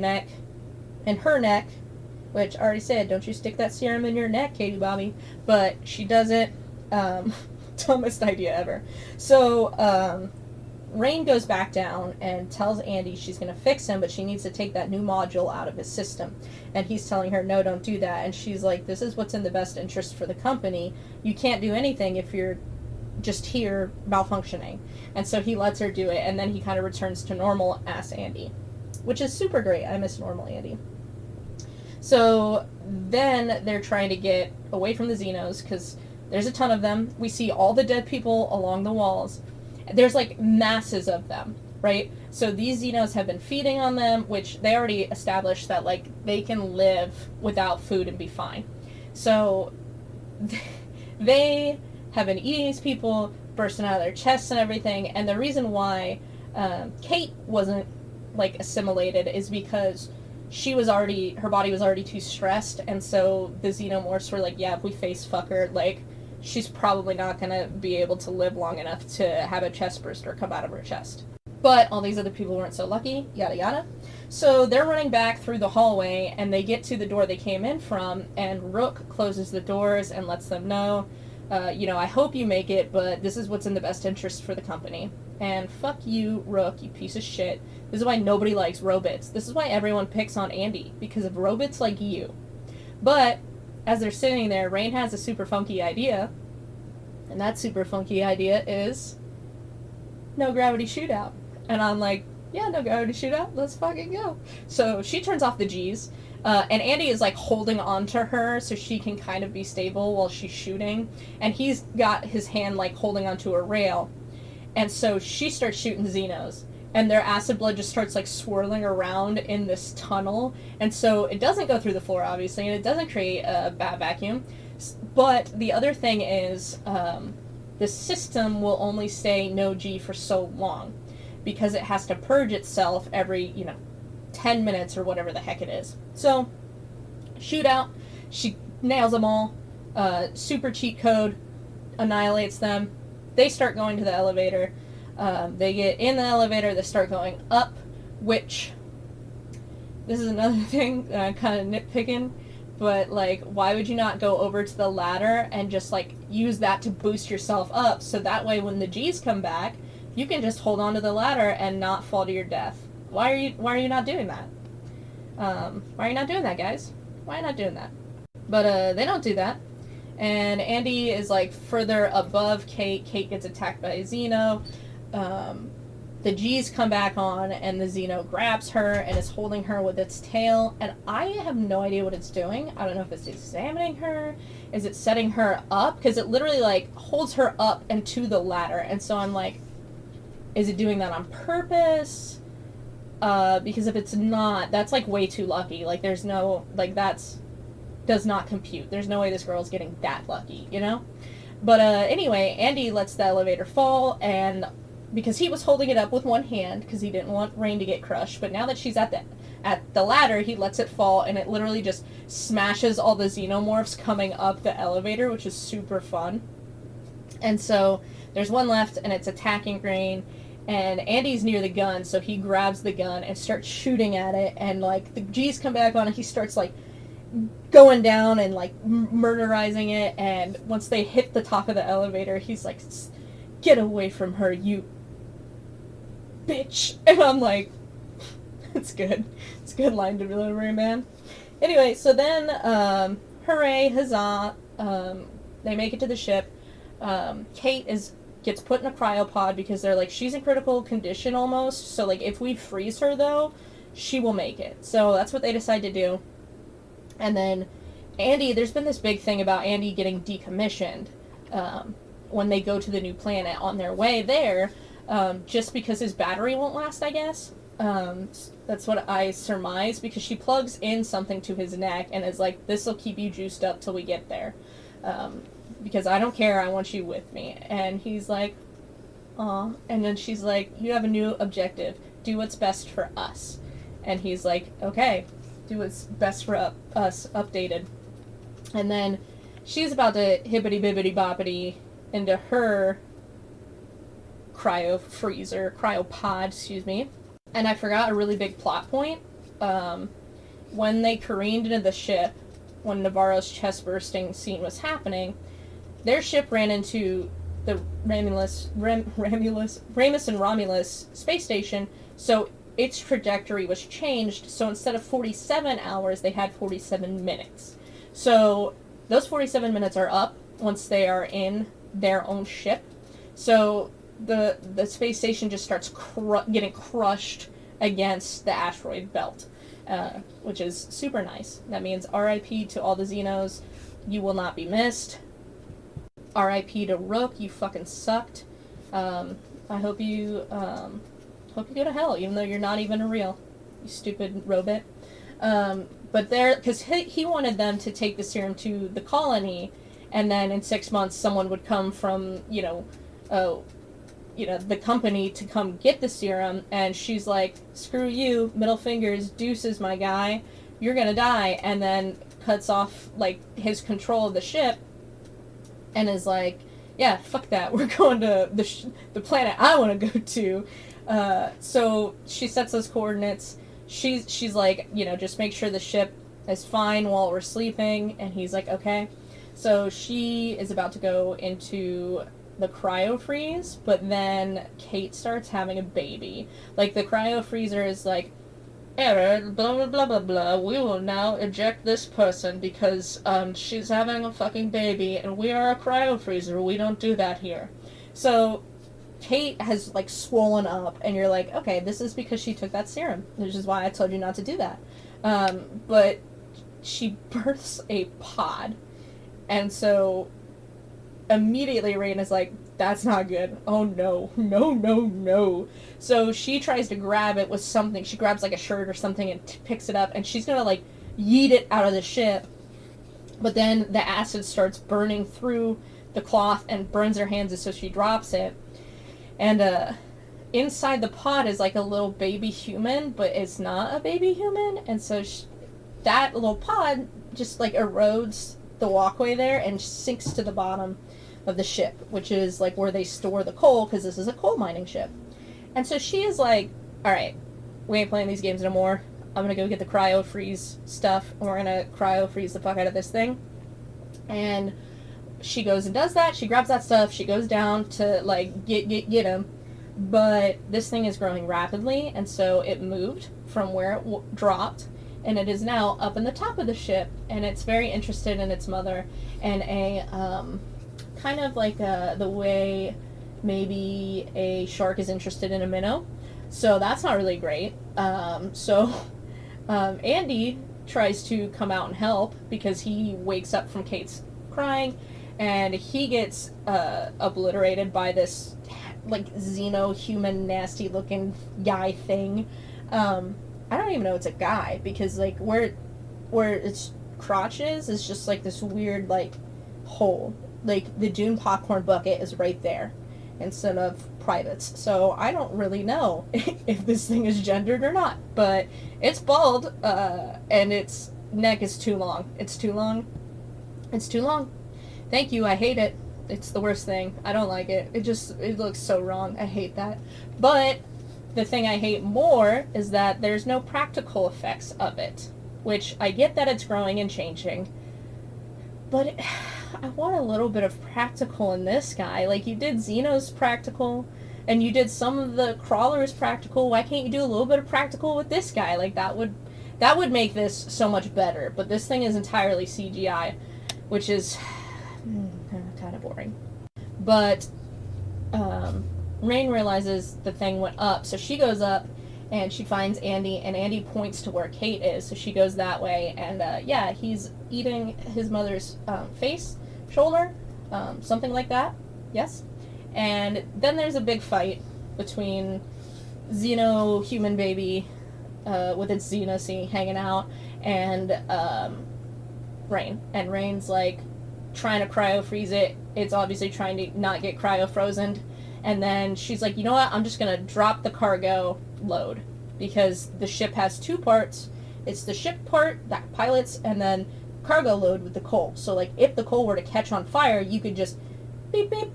her neck, which I already said, don't you stick that serum in your neck, Katie Bobby. But she doesn't. Dumbest idea ever. So, Rain goes back down and tells Andy she's going to fix him, but she needs to take that new module out of his system. And he's telling her, no, don't do that. And she's like, this is what's in the best interest for the company. You can't do anything if you're just here malfunctioning. And so he lets her do it, and then he kind of returns to normal ass Andy, which is super great. I miss normal Andy. So then they're trying to get away from the Xenos, because there's a ton of them. We see all the dead people along the walls. There's, like, masses of them, right? So these Xenos have been feeding on them, which they already established that, like, they can live without food and be fine. So they have been eating these people, bursting out of their chests and everything, and the reason why Kate wasn't, like, assimilated is because her body was already too stressed, and so the Xenomorphs were like, yeah, if we face fuck her, like, she's probably not going to be able to live long enough to have a chest burster come out of her chest. But all these other people weren't so lucky, yada yada. So they're running back through the hallway, and they get to the door they came in from, and Rook closes the doors and lets them know, I hope you make it, but this is what's in the best interest for the company. And fuck you, Rook, you piece of shit. This is why nobody likes robots. This is why everyone picks on Andy, because of robots like you. But as they're sitting there, Rain has a super funky idea, and that super funky idea is no gravity shootout. And I'm like, yeah, no gravity shootout, let's fucking go. So she turns off the G's, and Andy is, like, holding on to her so she can kind of be stable while she's shooting, and he's got his hand, like, holding onto a rail, and so she starts shooting Xenos. And their acid blood just starts, like, swirling around in this tunnel. And so it doesn't go through the floor, obviously, and it doesn't create a bad vacuum. But the other thing is, the system will only stay no G for so long, because it has to purge itself every, 10 minutes or whatever the heck it is. So, shootout, she nails them all, super cheat code, annihilates them. They start going to the elevator. They get in the elevator, they start going up, which, this is another thing that I'm kind of nitpicking, but, like, why would you not go over to the ladder and just, like, use that to boost yourself up, so that way when the G's come back, you can just hold on to the ladder and not fall to your death. Why are you not doing that? Why are you not doing that, guys? Why are you not doing that? But, they don't do that. And Andy is, like, further above Kate. Kate gets attacked by a Xeno. The G's come back on, and the Xeno grabs her and is holding her with its tail. And I have no idea what it's doing. I don't know if it's examining her. Is it setting her up? Because it literally, like, holds her up and to the ladder. And so I'm like, is it doing that on purpose? Because if it's not, that's, like, way too lucky. Like, there's no, like, does not compute. There's no way this girl's getting that lucky, you know? But, anyway, Andy lets the elevator fall, and because he was holding it up with one hand, because he didn't want Rain to get crushed, but now that she's at the ladder, he lets it fall, and it literally just smashes all the xenomorphs coming up the elevator, which is super fun. And so, there's one left, and it's attacking Rain, and Andy's near the gun, so he grabs the gun and starts shooting at it, and, like, the G's come back on, and he starts, like, going down and, like, murderizing it, and once they hit the top of the elevator, he's like, get away from her, you bitch. And I'm like, it's good. It's good line delivery, man. Anyway, so then, hooray, huzzah, they make it to the ship. Kate gets put in a cryopod because they're like, she's in critical condition almost, so, like, if we freeze her, though, she will make it. So that's what they decide to do. And then Andy, there's been this big thing about Andy getting decommissioned when they go to the new planet on their way there, just because his battery won't last, I guess. That's what I surmise, because she plugs in something to his neck and is like, this will keep you juiced up till we get there. Because I don't care, I want you with me. And he's like, aw. And then she's like, you have a new objective. Do what's best for us. And he's like, okay. Do what's best for us, updated. And then she's about to hibbity-bibbity-boppity into her cryopod, excuse me. And I forgot a really big plot point. When they careened into the ship, when Navarro's chest-bursting scene was happening, their ship ran into the Ramus and Romulus space station, so its trajectory was changed, so instead of 47 hours, they had 47 minutes. So those 47 minutes are up once they are in their own ship. So the space station just starts getting crushed against the asteroid belt, which is super nice. That means RIP to all the Xenos. You will not be missed. RIP to Rook. You fucking sucked. I hope you go to hell, even though you're not even real, you stupid robot. But because he wanted them to take the serum to the colony, and then in 6 months someone would come from, the company to come get the serum, and she's like, screw you, middle fingers, deuces, my guy, you're gonna die, and then cuts off, like, his control of the ship, and is like, yeah, fuck that, we're going to the planet I want to go to. So she sets those coordinates. She's like, just make sure the ship is fine while we're sleeping, and he's like, okay. So she is about to go into the cryo freeze, but then Kate starts having a baby. Like, the cryo freezer is like, error, blah blah blah blah blah, we will now eject this person because she's having a fucking baby, and we are a cryo freezer, we don't do that here. So Kate has, like, swollen up, and you're like, okay, this is because she took that serum, which is why I told you not to do that. But she births a pod, and so immediately Rain is like, that's not good. Oh no, no, no, no. So she tries to grab it with something. She grabs, like, a shirt or something and picks it up, and she's gonna, like, yeet it out of the ship, but then the acid starts burning through the cloth and burns her hands, and so she drops it. And inside the pod is, like, a little baby human, but it's not a baby human. And so that little pod just, like, erodes the walkway there and sinks to the bottom. of the ship, which is like where they store the coal, because this is a coal mining ship. And so she is like, all right, we ain't playing these games no more. I'm gonna go get the cryo freeze stuff, and we're gonna cryo freeze the fuck out of this thing. And she goes and does that. She grabs that stuff. She goes down to like get him, but this thing is growing rapidly, and so it moved from where it dropped, and it is now up in the top of the ship, and it's very interested in its mother, and a kind of like the way maybe a shark is interested in a minnow. So that's not really great. Andy tries to come out and help because he wakes up from Kate's crying, and he gets obliterated by this like xeno-human nasty looking guy thing. I don't even know it's a guy, because like where its crotch is just like this weird like hole. Like the Dune popcorn bucket is right there instead of privates. So I don't really know if this thing is gendered or not, but it's bald, and its neck is too long. It's too long. It's too long. Thank you, I hate it. It's the worst thing. I don't like it. It looks so wrong. I hate that. But the thing I hate more is that there's no practical effects of it, which I get that it's growing and changing, but I want a little bit of practical in this guy. Like, you did Xenos practical, and you did some of the crawlers practical. Why can't you do a little bit of practical with this guy? Like, that would make this so much better. But this thing is entirely CGI, which is kind of boring. But Rain realizes the thing went up, so she goes up, and she finds Andy, and Andy points to where Kate is, so she goes that way, and yeah, he's eating his mother's face, shoulder, something like that, yes? And then there's a big fight between Xeno-human baby with its Xenocy hanging out, and Rain. And Rain's like trying to cryo-freeze it. It's obviously trying to not get cryo-frozen. And then she's like, you know what, I'm just going to drop the cargo load, because the ship has two parts. It's the ship part that pilots, and then cargo load with the coal. So like, if the coal were to catch on fire, you could just beep beep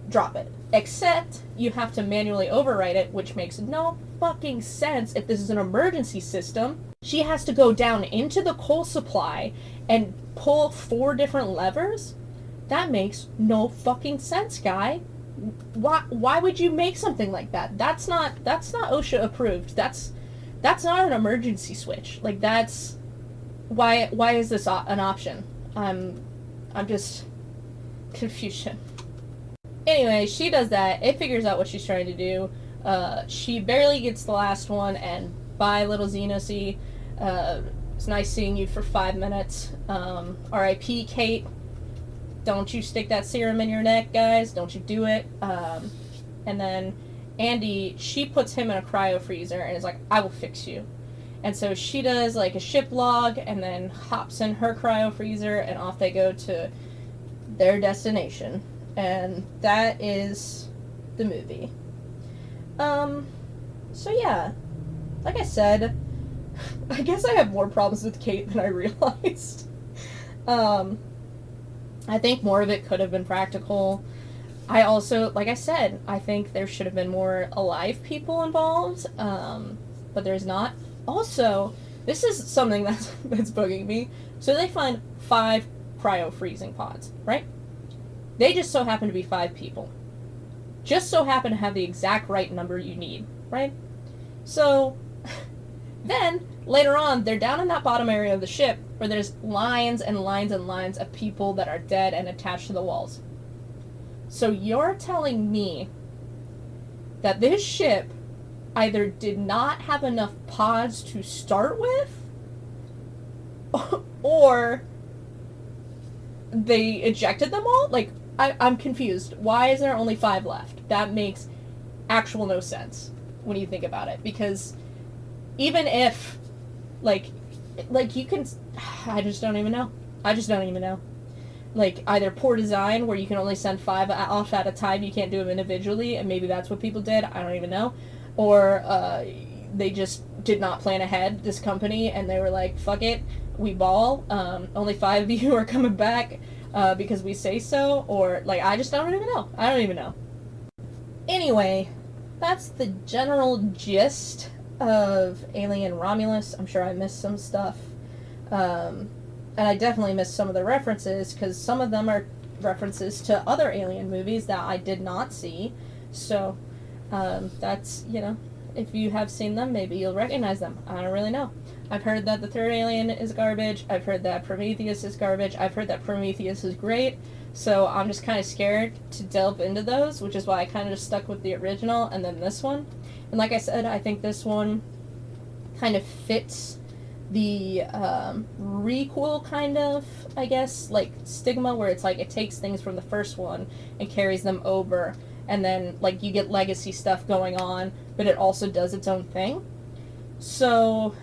drop it. Except you have to manually override it, which makes no fucking sense if this is an emergency system. She has to go down into the coal supply and pull 4 different levers? That makes no fucking sense, guy. Why would you make something like that? That's not OSHA approved. That's not an emergency switch. Like, that's why is this an option? I'm just confusion. Anyway, she does that. It figures out what she's trying to do. She barely gets the last one, and bye, little Xenocy. It's nice seeing you for 5 minutes. R.I.P. Kate. Don't you stick that serum in your neck, guys. Don't you do it. And then Andy, she puts him in a cryo freezer and is like, I will fix you. And so she does like a ship log and then hops in her cryo freezer, and off they go to their destination. And that is the movie. So yeah, like I said, I guess I have more problems with Kate than I realized. I think more of it could have been practical. I also, like I said, I think there should have been more alive people involved, but there's not. Also, this is something that's bugging me. So they find 5 cryo-freezing pods, right? They just so happen to be 5 people. Just so happen to have the exact right number you need, right? So, then, later on, they're down in that bottom area of the ship where there's lines and lines and lines of people that are dead and attached to the walls. So you're telling me that this ship either did not have enough pods to start with, or they ejected them all? Like, I'm confused. Why is there only 5 left? That makes actual no sense when you think about it. Because even if, like you can, I just don't even know. Like, either poor design, where you can only send 5 off at a time, you can't do them individually, and maybe that's what people did, I don't even know. Or, they just did not plan ahead, this company, and they were like, fuck it, we ball, only 5 of you are coming back, because we say so, or, like, I just don't even know. I don't even know. Anyway, that's the general gist of Alien Romulus. I'm sure I missed some stuff. And I definitely missed some of the references, because some of them are references to other Alien movies that I did not see. So, that's, if you have seen them, maybe you'll recognize them. I don't really know. I've heard that the third Alien is garbage. I've heard that Prometheus is garbage. I've heard that Prometheus is great. So I'm just kind of scared to delve into those, which is why I kind of just stuck with the original and then this one. And like I said, I think this one kind of fits the requel kind of, I guess, like stigma, where it's like it takes things from the first one and carries them over, and then like you get legacy stuff going on, but it also does its own thing. So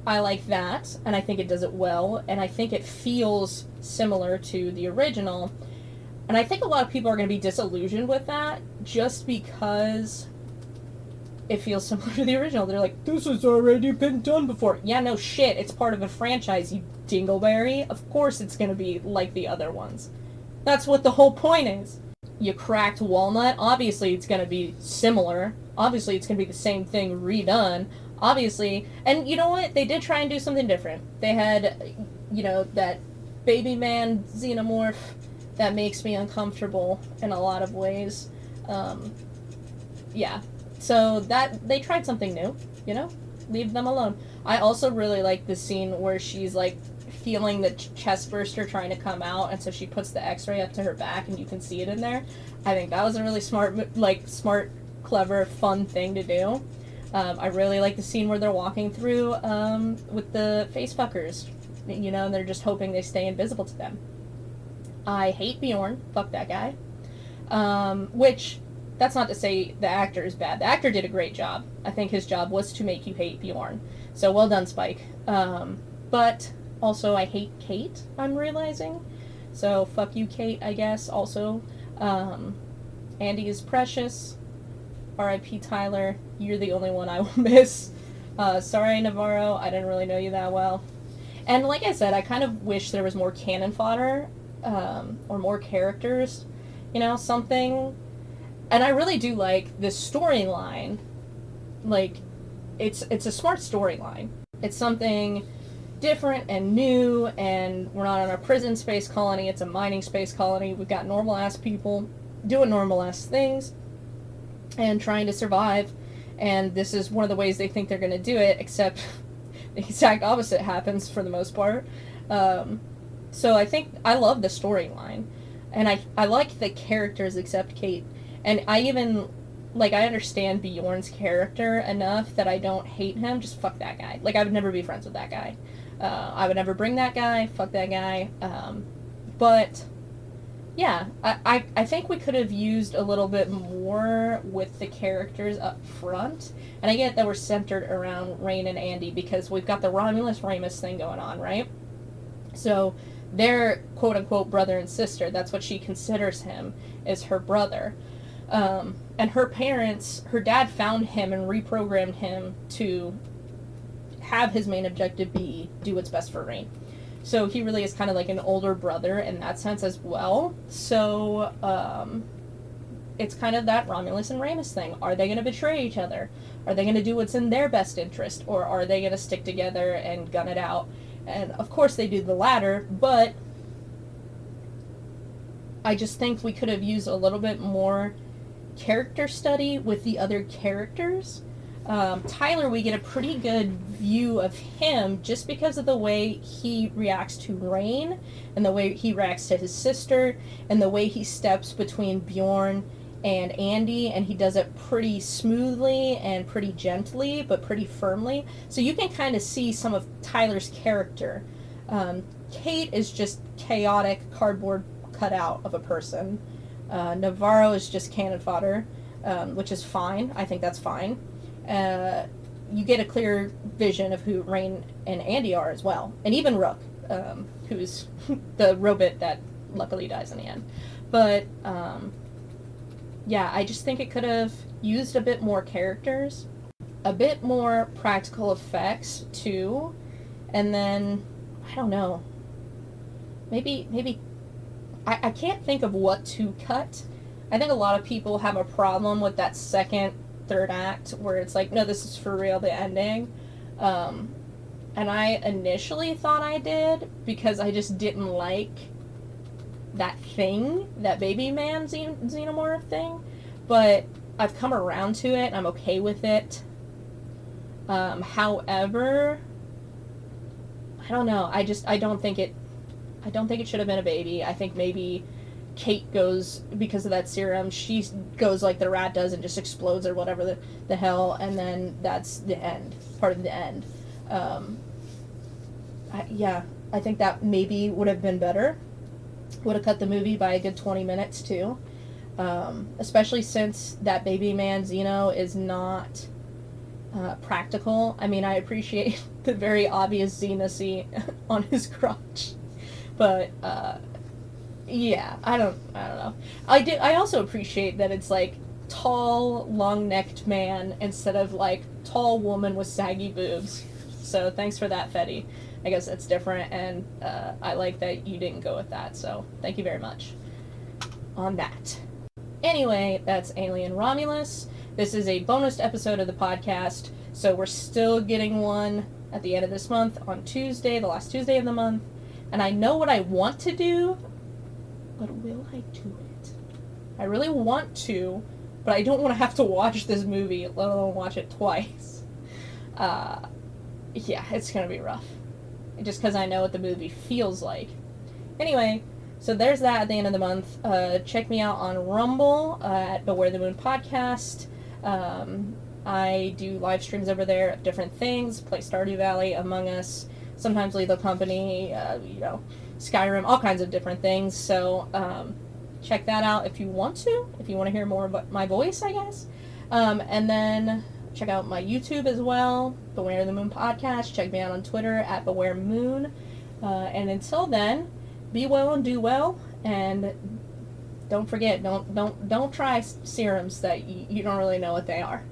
I like that, and I think it does it well, and I think it feels similar to the original. And I think a lot of people are going to be disillusioned with that just because it feels similar to the original. They're like, this has already been done before. Yeah, no shit, it's part of a franchise, you dingleberry. Of course it's going to be like the other ones. That's what the whole point is. You cracked walnut, obviously it's going to be similar. Obviously it's going to be the same thing redone. Obviously, and you know what? They did try and do something different. They had, that baby man xenomorph that makes me uncomfortable in a lot of ways. Yeah. So that, they tried something new, Leave them alone. I also really like the scene where she's, like, feeling the chest burster trying to come out, and so she puts the x-ray up to her back and you can see it in there. I think that was a really smart, clever, fun thing to do. I really like the scene where they're walking through with the face fuckers, and they're just hoping they stay invisible to them. I hate Bjorn. Fuck that guy. Which, that's not to say the actor is bad. The actor did a great job. I think his job was to make you hate Bjorn. So well done, Spike. But also I hate Kate, I'm realizing. So fuck you, Kate, I guess, also. Andy is precious. R.I.P. Tyler, you're the only one I will miss. Sorry, Navarro, I didn't really know you that well. And like I said, I kind of wish there was more canon fodder, or more characters, something. And I really do like this storyline. Like, it's a smart storyline. It's something different and new, and we're not on a prison space colony, it's a mining space colony. We've got normal-ass people doing normal-ass things and trying to survive, and this is one of the ways they think they're going to do it, except the exact opposite happens for the most part. So I think I love the storyline, and I like the characters except Kate, and I even, I understand Bjorn's character enough that I don't hate him. Just fuck that guy. I would never be friends with that guy. I would never bring that guy. Fuck that guy. But yeah, I think we could have used a little bit more with the characters up front. And I get that we're centered around Rain and Andy because we've got the Romulus-Remus thing going on, right? So they're quote-unquote brother and sister. That's what she considers him, is her brother. And her parents, her dad found him and reprogrammed him to have his main objective be do what's best for Rain. So he really is kind of like an older brother in that sense as well. So, it's kind of that Romulus and Remus thing. Are they going to betray each other? Are they going to do what's in their best interest? Or are they going to stick together and gun it out? And of course they do the latter, but I just think we could have used a little bit more character study with the other characters. Tyler, we get a pretty good view of him just because of the way he reacts to Rain, and the way he reacts to his sister, and the way he steps between Bjorn and Andy, and he does it pretty smoothly and pretty gently, but pretty firmly. So you can kind of see some of Tyler's character. Kate is just chaotic, cardboard cutout of a person. Navarro is just cannon fodder, which is fine. I think that's fine. You get a clear vision of who Rain and Andy are as well. And even Rook, who's the robot that luckily dies in the end. But, yeah, I just think it could have used a bit more characters, a bit more practical effects, too, and then, I don't know, maybe I can't think of what to cut. I think a lot of people have a problem with that second, third act where it's like, no, this is for real, the ending. And I initially thought I did because I just didn't like that thing, that baby man xenomorph thing. But I've come around to it and I'm okay with it. However, I don't know. I don't think it should have been a baby. I think maybe Kate goes, because of that serum, she goes like the rat does and just explodes or whatever the hell, and then that's the end, part of the end. I think that maybe would have been better. Would have cut the movie by a good 20 minutes too. Especially since that baby man Xeno is not practical. I mean, I appreciate the very obvious Xenacy on his crotch, but yeah, I don't know. I also appreciate that it's like tall, long-necked man instead of like tall woman with saggy boobs. So thanks for that, Fetty. I guess that's different, and I like that you didn't go with that. So thank you very much on that. Anyway, that's Alien Romulus. This is a bonus episode of the podcast, so we're still getting one at the end of this month on Tuesday, the last Tuesday of the month. And I know what I want to do, but will I do it? I really want to, but I don't want to have to watch this movie, let alone watch it twice. Yeah, it's going to be rough. Just because I know what the movie feels like. Anyway, so there's that at the end of the month. Check me out on Rumble at Beware the Moon Podcast. I do live streams over there of different things, play Stardew Valley, Among Us, sometimes Lethal Company, Skyrim, all kinds of different things. So check that out if you want to hear more about my voice, I guess. And then check out my YouTube as well, Beware the Moon Podcast. Check me out on Twitter at Beware Moon. And until then, be well and do well, and don't forget, don't try serums that you don't really know what they are.